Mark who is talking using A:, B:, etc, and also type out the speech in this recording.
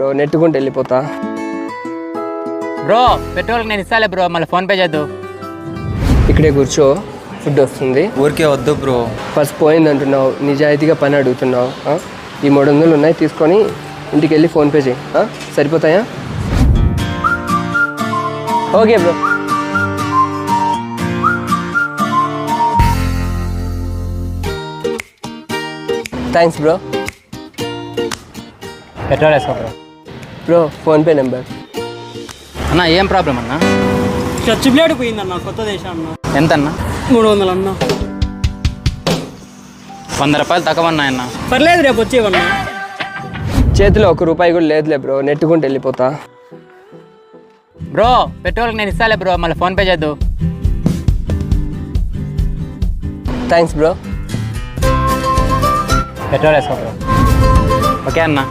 A: Bro నెట్టుకుంటూ వెళ్ళిపోతా.
B: Bro పెట్రోల్కి నేను ఇస్తాలే బ్రో, మళ్ళీ ఫోన్పే చేద్దు.
A: ఇక్కడే కూర్చో, ఫుడ్ వస్తుంది.
C: ఊరికే వద్దు బ్రో.
A: ఫస్ట్ పోయింది అంటున్నావు, నిజాయితీగా పని అడుగుతున్నావు. ఈ 300 ఉన్నాయి, తీసుకొని ఇంటికి వెళ్ళి ఫోన్పే చేయి. సరిపోతాయా? Okay bro. Thanks bro.
B: Petrol వేసుకో బ్రో.
A: Bro PhonePe number.
B: అన్న ఏం ప్రాబ్లం అన్న?
D: చర్చ్ ప్లేట్ పోయిందన్న, కొత్త దేశం అన్న.
B: ఎంత అన్న?
D: 300 అన్న.
B: 100 రూపాయలు తక్కువ అన్న.
D: పర్లేదు, రేపు వచ్చేవన్నా.
A: చేతిలో 1 రూపాయి కూడా లేదులే బ్రో, నెట్టుకుంటూ వెళ్ళిపోతా.
B: బ్రో పెట్రోల్కి నేను ఇస్తాలే బ్రో, మళ్ళీ ఫోన్పే చేద్దు.
A: Thanks bro.
B: పెట్రోల్ వేసుకో బ్రో. ఓకే అన్న.